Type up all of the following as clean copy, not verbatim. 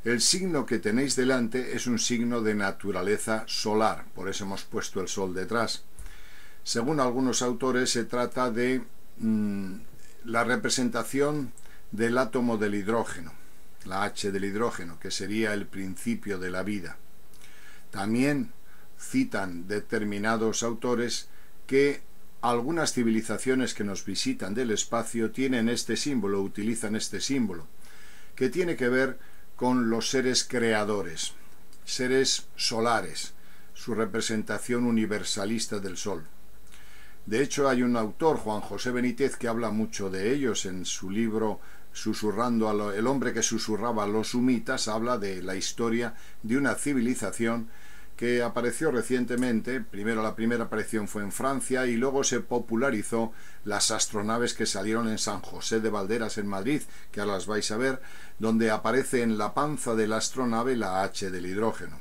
El signo que tenéis delante es un signo de naturaleza solar, por eso hemos puesto el sol detrás. Según algunos autores se trata de la representación del átomo del hidrógeno, la H del hidrógeno, que sería el principio de la vida. También citan determinados autores que algunas civilizaciones que nos visitan del espacio tienen este símbolo, utilizan este símbolo, que tiene que ver con los seres creadores, seres solares, su representación universalista del sol. De hecho, hay un autor, Juan José Benítez, que habla mucho de ellos en su libro Susurrando el hombre que susurraba a los sumitas. Habla de la historia de una civilización que apareció recientemente. Primero, la primera aparición fue en Francia y luego se popularizó las astronaves que salieron en San José de Valderas en Madrid, que ahora las vais a ver, donde aparece en la panza de la astronave la H del hidrógeno.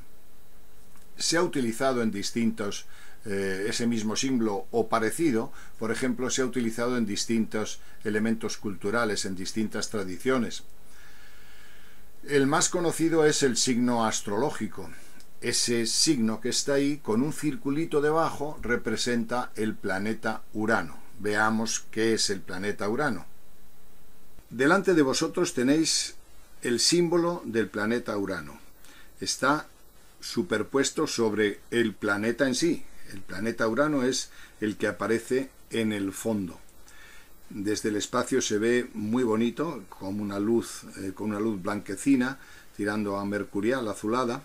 Se ha utilizado en distintos, ese mismo símbolo o parecido, por ejemplo, se ha utilizado en distintos elementos culturales, en distintas tradiciones. El más conocido es el signo astrológico. Ese signo que está ahí, con un circulito debajo, representa el planeta Urano. Veamos qué es el planeta Urano. Delante de vosotros tenéis el símbolo del planeta Urano. Está superpuesto sobre el planeta en sí. El planeta Urano es el que aparece en el fondo. Desde el espacio se ve muy bonito, como una luz, con una luz blanquecina, tirando a mercurial, azulada.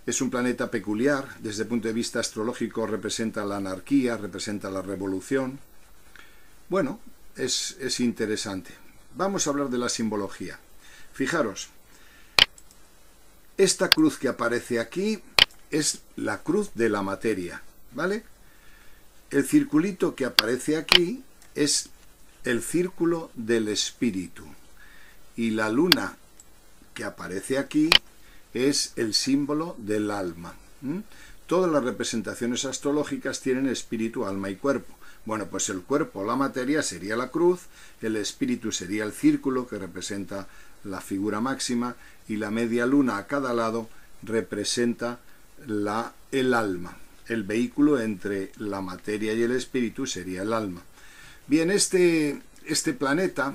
Es un planeta peculiar, desde el punto de vista astrológico representa la anarquía, representa la revolución. Bueno, es interesante. Vamos a hablar de la simbología. Fijaros, esta cruz que aparece aquí es la cruz de la materia, ¿vale? El circulito que aparece aquí es el círculo del espíritu. Y la luna que aparece aquí es el símbolo del alma. Todas las representaciones astrológicas tienen espíritu, alma y cuerpo. Bueno, pues el cuerpo, la materia, sería la cruz, el espíritu sería el círculo, que representa la figura máxima, y la media luna a cada lado representa el alma. El vehículo entre la materia y el espíritu sería el alma. Bien, este planeta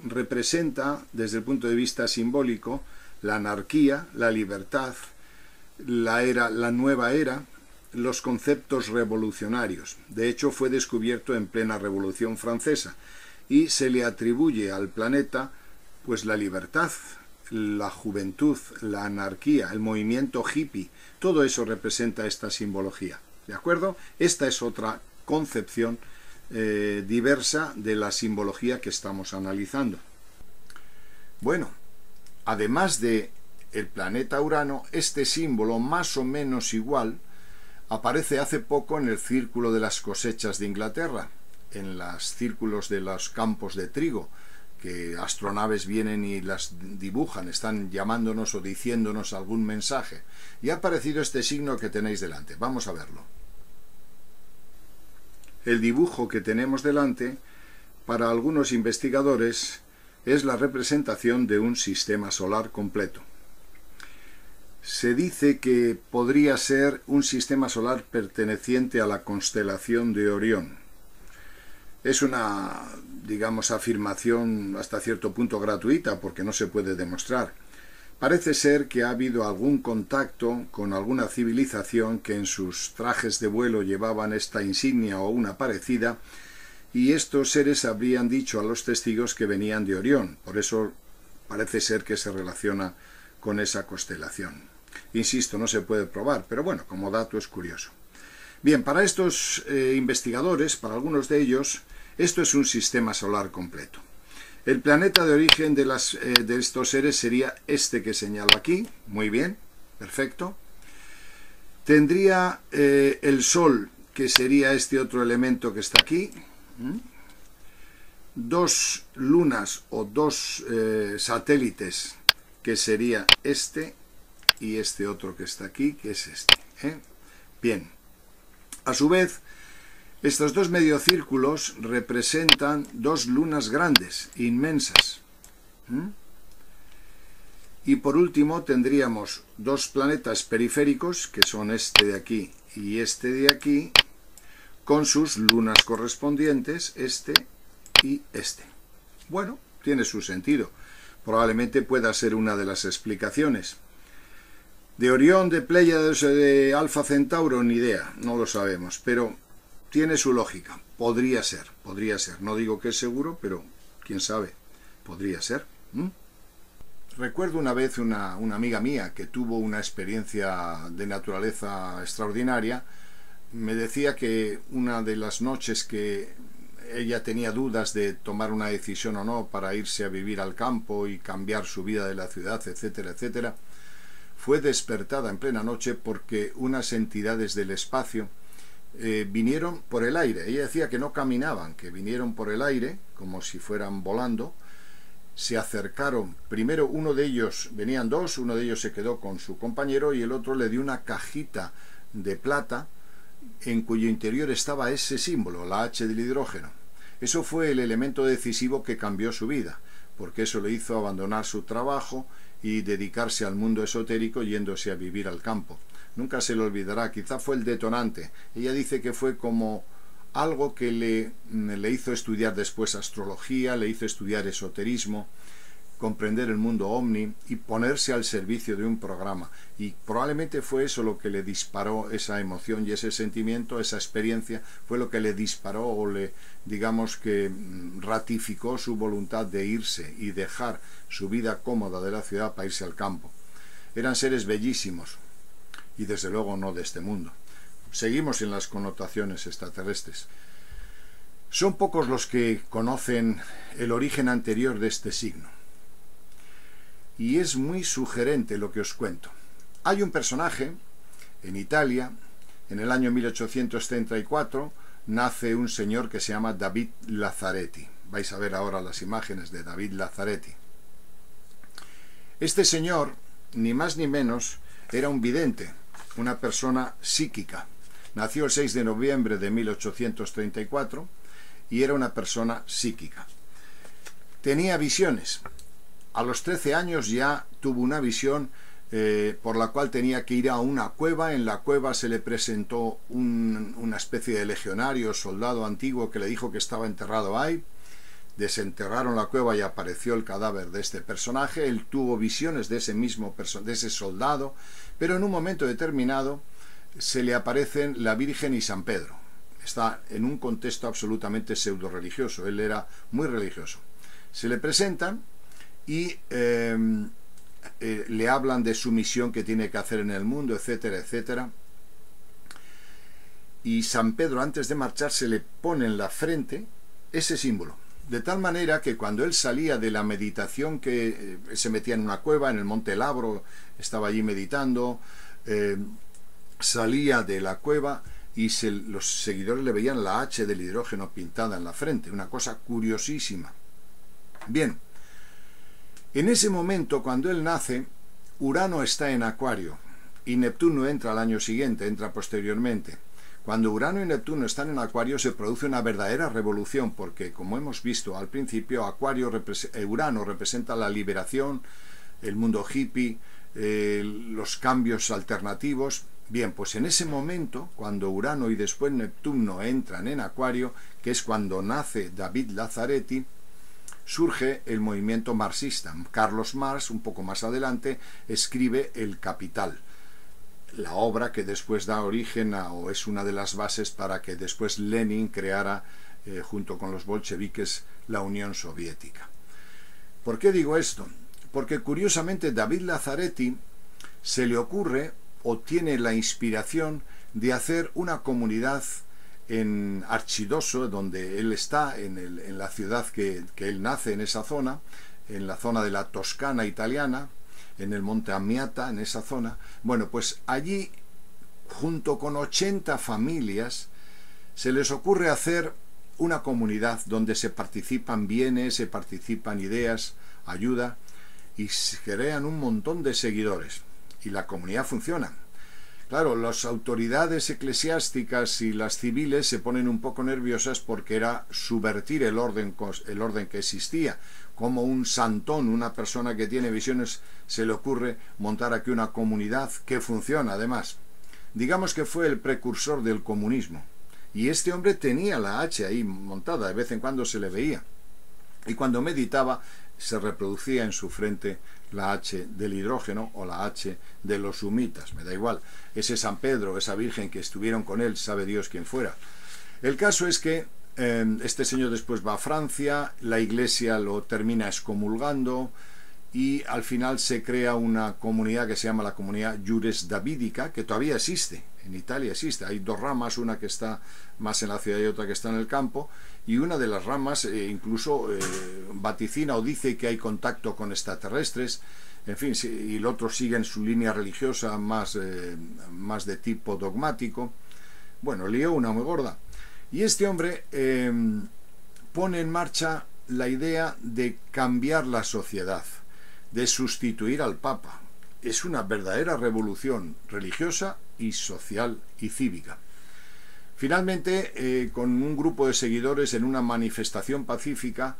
representa, desde el punto de vista simbólico, la anarquía, la libertad, la nueva era, los conceptos revolucionarios. De hecho, fue descubierto en plena Revolución Francesa y se le atribuye al planeta pues la libertad, la juventud, la anarquía, el movimiento hippie. Todo eso representa esta simbología, ¿de acuerdo? Esta es otra concepción diversa de la simbología que estamos analizando. Bueno, además de el planeta Urano, este símbolo más o menos igual aparece hace poco en el círculo de las cosechas de Inglaterra, en los círculos de los campos de trigo, que astronaves vienen y las dibujan, están llamándonos o diciéndonos algún mensaje. Y ha aparecido este signo que tenéis delante. Vamos a verlo. El dibujo que tenemos delante, para algunos investigadores, es la representación de un sistema solar completo. Se dice que podría ser un sistema solar perteneciente a la constelación de Orión. Es una, digamos, afirmación hasta cierto punto gratuita, porque no se puede demostrar. Parece ser que ha habido algún contacto con alguna civilización que en sus trajes de vuelo llevaban esta insignia o una parecida, y estos seres habrían dicho a los testigos que venían de Orión. Por eso parece ser que se relaciona con esa constelación. Insisto, no se puede probar, pero bueno, como dato es curioso. Bien, para estos investigadores, para algunos de ellos, esto es un sistema solar completo. El planeta de origen de estos seres sería este que señalo aquí. Muy bien, perfecto. Tendría el Sol, que sería este otro elemento que está aquí. Dos lunas o dos satélites, que sería este y este otro que está aquí, que es este. Bien. A su vez, estos dos mediocírculos representan dos lunas grandes, inmensas. Y por último tendríamos dos planetas periféricos, que son este de aquí y este de aquí, con sus lunas correspondientes, este y este. Bueno, tiene su sentido. Probablemente pueda ser una de las explicaciones. De Orión, de Pléyades, de Alfa Centauro, ni idea, no lo sabemos, pero tiene su lógica. Podría ser, podría ser. No digo que es seguro, pero quién sabe, podría ser. Recuerdo una vez una amiga mía que tuvo una experiencia de naturaleza extraordinaria. Me decía que una de las noches que ella tenía dudas de tomar una decisión o no para irse a vivir al campo y cambiar su vida de la ciudad, etcétera, etcétera, fue despertada en plena noche porque unas entidades del espacio vinieron por el aire. Ella decía que no caminaban, que vinieron por el aire, como si fueran volando. Se acercaron, primero uno de ellos, venían dos, uno de ellos se quedó con su compañero y el otro le dio una cajita de plata en cuyo interior estaba ese símbolo, la H del hidrógeno. Eso fue el elemento decisivo que cambió su vida, porque eso le hizo abandonar su trabajo y dedicarse al mundo esotérico yéndose a vivir al campo. Nunca se le olvidará, quizá fue el detonante. Ella dice que fue como algo que le hizo estudiar después astrología, le hizo estudiar esoterismo, comprender el mundo ovni y ponerse al servicio de un programa. Y probablemente fue eso lo que le disparó esa emoción y ese sentimiento, esa experiencia, fue lo que le disparó o digamos que ratificó su voluntad de irse y dejar su vida cómoda de la ciudad para irse al campo. Eran seres bellísimos y desde luego no de este mundo. Seguimos en las connotaciones extraterrestres. Son pocos los que conocen el origen anterior de este signo. Y es muy sugerente lo que os cuento. Hay un personaje en Italia, en el año 1834, nace un señor que se llama David Lazzaretti. Vais a ver ahora las imágenes de David Lazzaretti. Este señor, ni más ni menos, era un vidente, una persona psíquica. Nació el 6 de noviembre de 1834 y era una persona psíquica. Tenía visiones. A los 13 años ya tuvo una visión por la cual tenía que ir a una cueva. En la cueva se le presentó una especie de legionario, soldado antiguo, que le dijo que estaba enterrado ahí. Desenterraron la cueva y apareció el cadáver de este personaje. Él tuvo visiones de ese soldado, pero en un momento determinado se le aparecen la Virgen y San Pedro. Está en un contexto absolutamente pseudo religioso. Él era muy religioso. Se le presentan y le hablan de su misión que tiene que hacer en el mundo, etcétera, etcétera. Y San Pedro, antes de marcharse, le pone en la frente ese símbolo. De tal manera que cuando él salía de la meditación, que se metía en una cueva, en el Monte Labro, estaba allí meditando, salía de la cueva y los seguidores le veían la H del hidrógeno pintada en la frente, una cosa curiosísima. Bien, en ese momento, cuando él nace, Urano está en Acuario y Neptuno entra al año siguiente, entra posteriormente. Cuando Urano y Neptuno están en Acuario se produce una verdadera revolución, porque como hemos visto al principio, Urano representa la liberación, el mundo hippie, los cambios alternativos. Bien, pues en ese momento, cuando Urano y después Neptuno entran en Acuario, que es cuando nace David Lazzaretti, surge el movimiento marxista. Carlos Marx, un poco más adelante, escribe El Capital, la obra que después da origen o es una de las bases para que después Lenin creara, junto con los bolcheviques, la Unión Soviética. ¿Por qué digo esto? Porque curiosamente David Lazzaretti se le ocurre o tiene la inspiración de hacer una comunidad en Archidoso, donde él está, en la ciudad que él nace, en esa zona, en la zona de la Toscana italiana, en el Monte Amiata, en esa zona. Bueno, pues allí, junto con 80 familias, se les ocurre hacer una comunidad donde se participan bienes, se participan ideas, ayuda, y se crean un montón de seguidores. Y la comunidad funciona. Claro, las autoridades eclesiásticas y las civiles se ponen un poco nerviosas porque era subvertir el orden que existía. como un santón, una persona que tiene visiones, se le ocurre montar aquí una comunidad que funciona además. Digamos que fue el precursor del comunismo. Y este hombre tenía la H ahí montada, de vez en cuando se le veía. Y cuando meditaba se reproducía en su frente la H del hidrógeno o la H de los sumitas, me da igual. Ese San Pedro, esa Virgen que estuvieron con él, sabe Dios quién fuera. El caso es que este señor después va a Francia, la iglesia lo termina excomulgando y al final se crea una comunidad que se llama la comunidad Iuris Davidica, que todavía existe, en Italia existe. Hay dos ramas, una que está más en la ciudad y otra que está en el campo, y una de las ramas incluso vaticina o dice que hay contacto con extraterrestres, en fin, y el otro sigue en su línea religiosa más de tipo dogmático. Bueno, lió una muy gorda. Y este hombre pone en marcha la idea de cambiar la sociedad, de sustituir al Papa. Es una verdadera revolución religiosa y social y cívica. Finalmente, con un grupo de seguidores en una manifestación pacífica,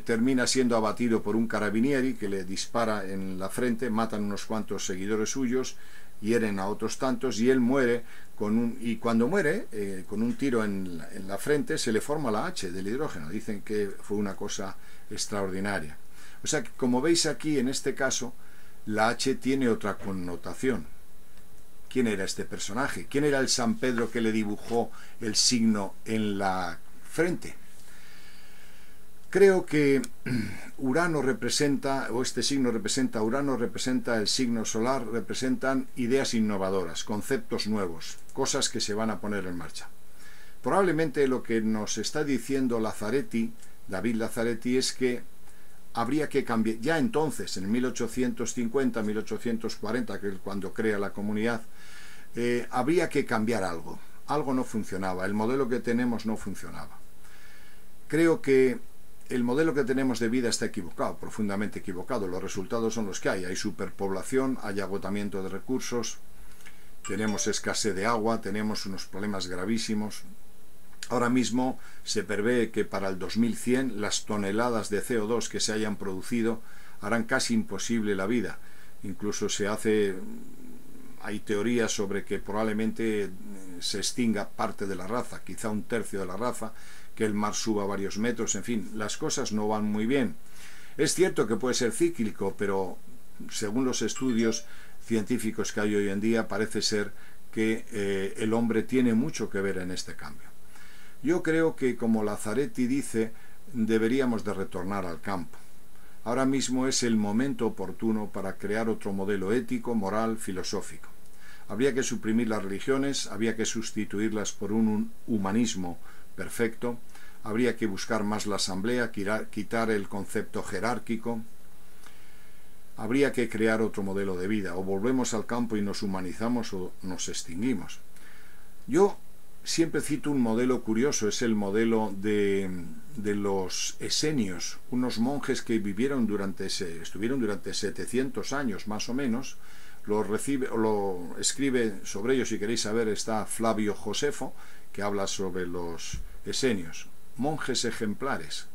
termina siendo abatido por un carabinieri que le dispara en la frente, matan unos cuantos seguidores suyos, hieren a otros tantos y él muere y cuando muere con un tiro en la frente se le forma la H del hidrógeno. Dicen que fue una cosa extraordinaria. O sea que, como veis aquí en este caso, la H tiene otra connotación. ¿Quién era este personaje? ¿Quién era el San Pedro que le dibujó el signo en la frente? Creo que Urano representa, o este signo representa, Urano representa el signo solar, representan ideas innovadoras, conceptos nuevos, cosas que se van a poner en marcha. Probablemente lo que nos está diciendo Lazzaretti, David Lazzaretti, es que habría que cambiar, ya entonces, en 1850, 1840, que es cuando crea la comunidad, habría que cambiar algo. Algo no funcionaba, el modelo que tenemos no funcionaba. Creo que el modelo que tenemos de vida está equivocado, profundamente equivocado. Los resultados son los que hay superpoblación, hay agotamiento de recursos, tenemos escasez de agua, tenemos unos problemas gravísimos. Ahora mismo se prevé que para el 2100 las toneladas de CO2 que se hayan producido harán casi imposible la vida. Incluso hay teorías sobre que probablemente se extinga parte de la raza, quizá un tercio de la raza, que el mar suba varios metros, en fin, las cosas no van muy bien. Es cierto que puede ser cíclico, pero según los estudios científicos que hay hoy en día, parece ser que el hombre tiene mucho que ver en este cambio. Yo creo que, como Lazzaretti dice, deberíamos de retornar al campo. Ahora mismo es el momento oportuno para crear otro modelo ético, moral, filosófico. Habría que suprimir las religiones, habría que sustituirlas por un humanismo perfecto, habría que buscar más la asamblea, quitar el concepto jerárquico, habría que crear otro modelo de vida, o volvemos al campo y nos humanizamos o nos extinguimos. Yo siempre cito un modelo curioso, es el modelo de los esenios, unos monjes que estuvieron durante 700 años más o menos. Lo escribe sobre ellos, si queréis saber, está Flavio Josefo, que habla sobre los esenios, monjes ejemplares.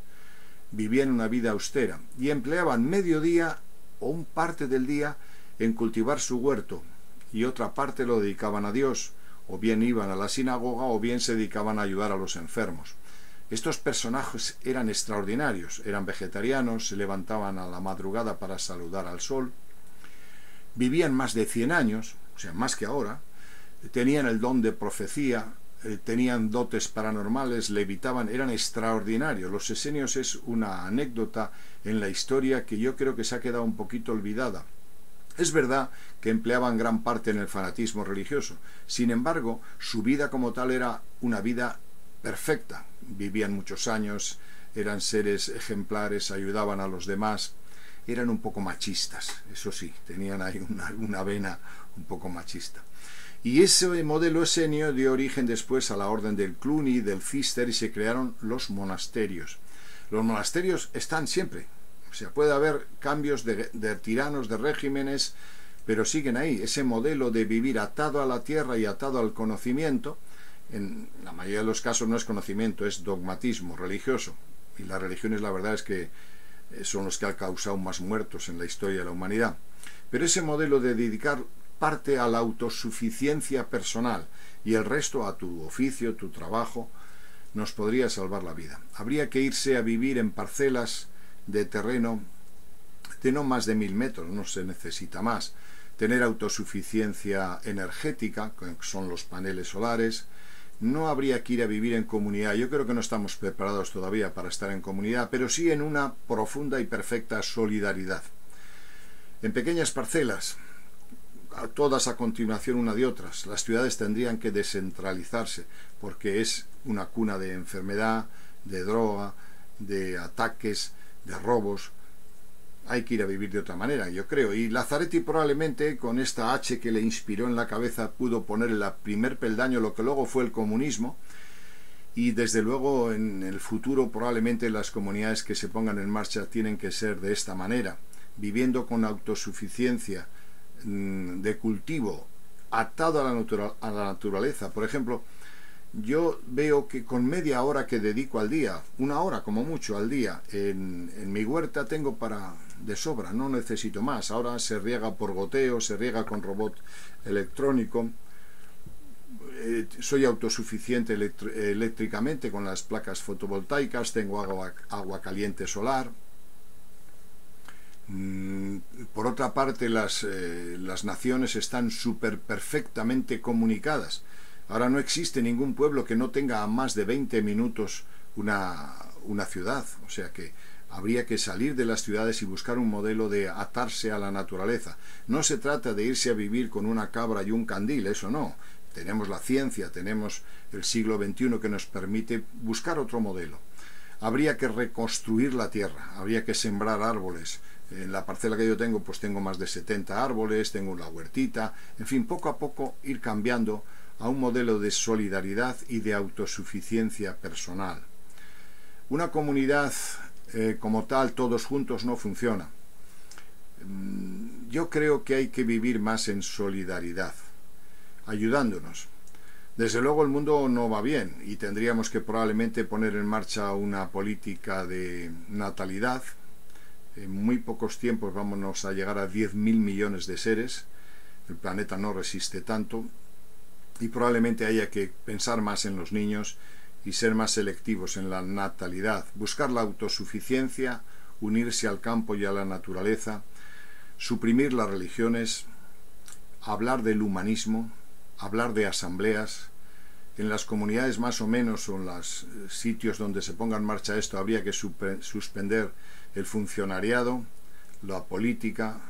Vivían una vida austera y empleaban medio día o un parte del día en cultivar su huerto y otra parte lo dedicaban a Dios, o bien iban a la sinagoga o bien se dedicaban a ayudar a los enfermos. Estos personajes eran extraordinarios, eran vegetarianos, se levantaban a la madrugada para saludar al sol, vivían más de 100 años, o sea, más que ahora, tenían el don de profecía, tenían dotes paranormales, levitaban, eran extraordinarios. Los esenios es una anécdota en la historia que yo creo que se ha quedado un poquito olvidada. Es verdad que empleaban gran parte en el fanatismo religioso, sin embargo, su vida como tal era una vida perfecta. Vivían muchos años, eran seres ejemplares, ayudaban a los demás, eran un poco machistas, eso sí, tenían ahí una vena un poco machista. Y ese modelo esenio dio origen después a la orden del Cluny, del Cister, y se crearon los monasterios. Los monasterios están siempre, o sea, puede haber cambios de tiranos, de regímenes, pero siguen ahí. Ese modelo de vivir atado a la tierra y atado al conocimiento, en la mayoría de los casos no es conocimiento, es dogmatismo religioso. Y las religiones, la verdad es que son los que han causado más muertos en la historia de la humanidad. Pero ese modelo de dedicar parte a la autosuficiencia personal y el resto a tu oficio, tu trabajo, nos podría salvar la vida. Habría que irse a vivir en parcelas de terreno de no más de 1000 metros, no se necesita más. Tener autosuficiencia energética, que son los paneles solares. No habría que ir a vivir en comunidad. Yo creo que no estamos preparados todavía para estar en comunidad, pero sí en una profunda y perfecta solidaridad. En pequeñas parcelas, todas a continuación una de otras. Las ciudades tendrían que descentralizarse, porque es una cuna de enfermedad, de droga, de ataques, de robos. Hay que ir a vivir de otra manera, yo creo. Y Lazaretti probablemente, con esta H que le inspiró en la cabeza, pudo poner el primer peldaño lo que luego fue el comunismo. Y desde luego en el futuro probablemente las comunidades que se pongan en marcha tienen que ser de esta manera, viviendo con autosuficiencia de cultivo, atado a la naturaleza. Por ejemplo, yo veo que con media hora que dedico al día, una hora como mucho al día, en mi huerta tengo para de sobra, no necesito más. Ahora se riega por goteo, se riega con robot electrónico. Soy autosuficiente eléctricamente con las placas fotovoltaicas, tengo agua caliente solar. Por otra parte, las naciones están súper perfectamente comunicadas. Ahora no existe ningún pueblo que no tenga a más de 20 minutos una ciudad. O sea que habría que salir de las ciudades y buscar un modelo de atarse a la naturaleza. No se trata de irse a vivir con una cabra y un candil, eso no. Tenemos la ciencia, tenemos el siglo XXI que nos permite buscar otro modelo. Habría que reconstruir la tierra, habría que sembrar árboles. En la parcela que yo tengo, pues tengo más de 70 árboles, tengo una huertita. En fin, poco a poco ir cambiando a un modelo de solidaridad y de autosuficiencia personal. Una comunidad como tal, todos juntos, no funciona. Yo creo que hay que vivir más en solidaridad, ayudándonos. Desde luego el mundo no va bien y tendríamos que probablemente poner en marcha una política de natalidad. En muy pocos tiempos vamos a llegar a 10.000 millones de seres. El planeta no resiste tanto y probablemente haya que pensar más en los niños y ser más selectivos en la natalidad, buscar la autosuficiencia, unirse al campo y a la naturaleza, suprimir las religiones, hablar del humanismo, hablar de asambleas. En las comunidades más o menos, o en los sitios donde se ponga en marcha esto, habría que suspender el funcionariado, la política,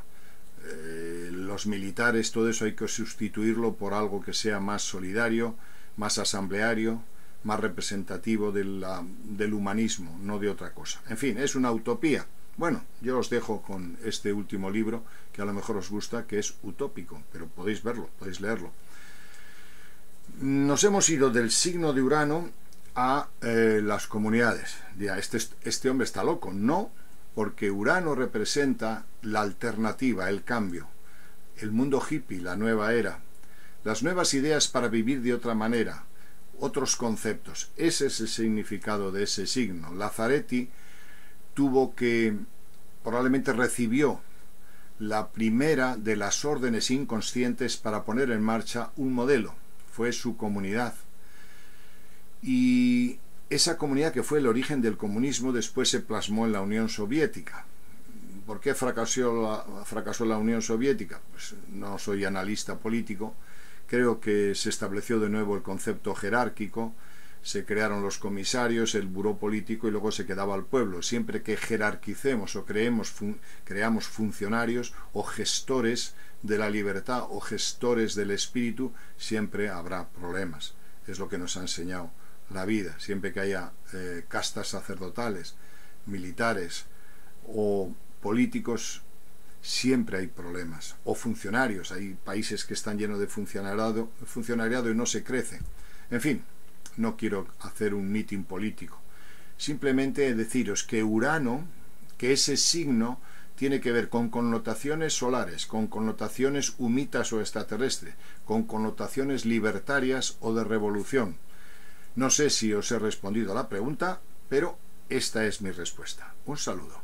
los militares, todo eso hay que sustituirlo por algo que sea más solidario, más asambleario, más representativo del humanismo, no de otra cosa. En fin, es una utopía. Bueno, yo os dejo con este último libro, que a lo mejor os gusta, que es utópico, pero podéis verlo, podéis leerlo. Nos hemos ido del signo de Urano a las comunidades. Dirá, este hombre está loco. No, porque Urano representa la alternativa, el cambio, el mundo hippie, la nueva era, las nuevas ideas para vivir de otra manera, otros conceptos. Ese es el significado de ese signo. Lazaretti probablemente recibió la primera de las órdenes inconscientes para poner en marcha un modelo. Fue su comunidad. Y esa comunidad, que fue el origen del comunismo, después se plasmó en la Unión Soviética. ¿Por qué fracasó la Unión Soviética? Pues no soy analista político. Creo que se estableció de nuevo el concepto jerárquico, se crearon los comisarios, el buró político y luego se quedaba al pueblo. Siempre que jerarquicemos o creamos funcionarios o gestores de la libertad o gestores del espíritu, siempre habrá problemas. Es lo que nos ha enseñado la vida. Siempre que haya castas sacerdotales, militares o políticos, siempre hay problemas. O funcionarios. Hay países que están llenos de funcionariado y no se crece. En fin, no quiero hacer un mitin político. Simplemente deciros que Urano, que ese signo tiene que ver con connotaciones solares, con connotaciones humitas o extraterrestres, con connotaciones libertarias o de revolución. No sé si os he respondido a la pregunta, pero esta es mi respuesta. Un saludo.